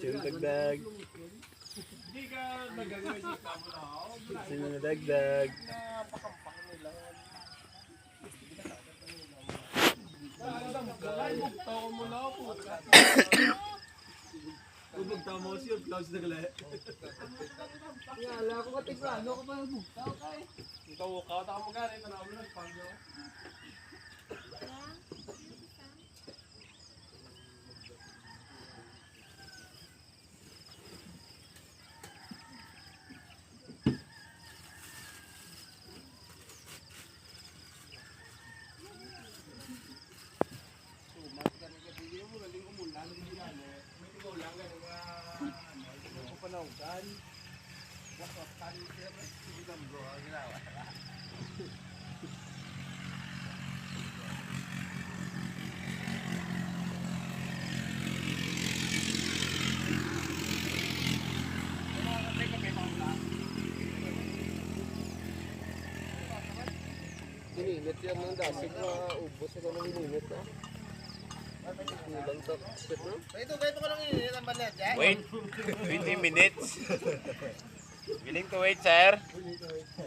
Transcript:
Sino dagdag? Hindi ka nagagawin sa kamo na ako. Sino na dagdag? Napakampak nila. Bugtaw ko muna ako. Bugtaw mo siya, close na gala. Wala ko katigrano ko pa bugtaw kay. Ikaw ka ta mo gani tanaw mo nagpangyo. Ininit yan ng dasig na ubos ito ng ininit ha. Kulang taksit na. Ito ko nang ininit ang balat, eh? Wait, 20 minutes. Willing to wait, sir?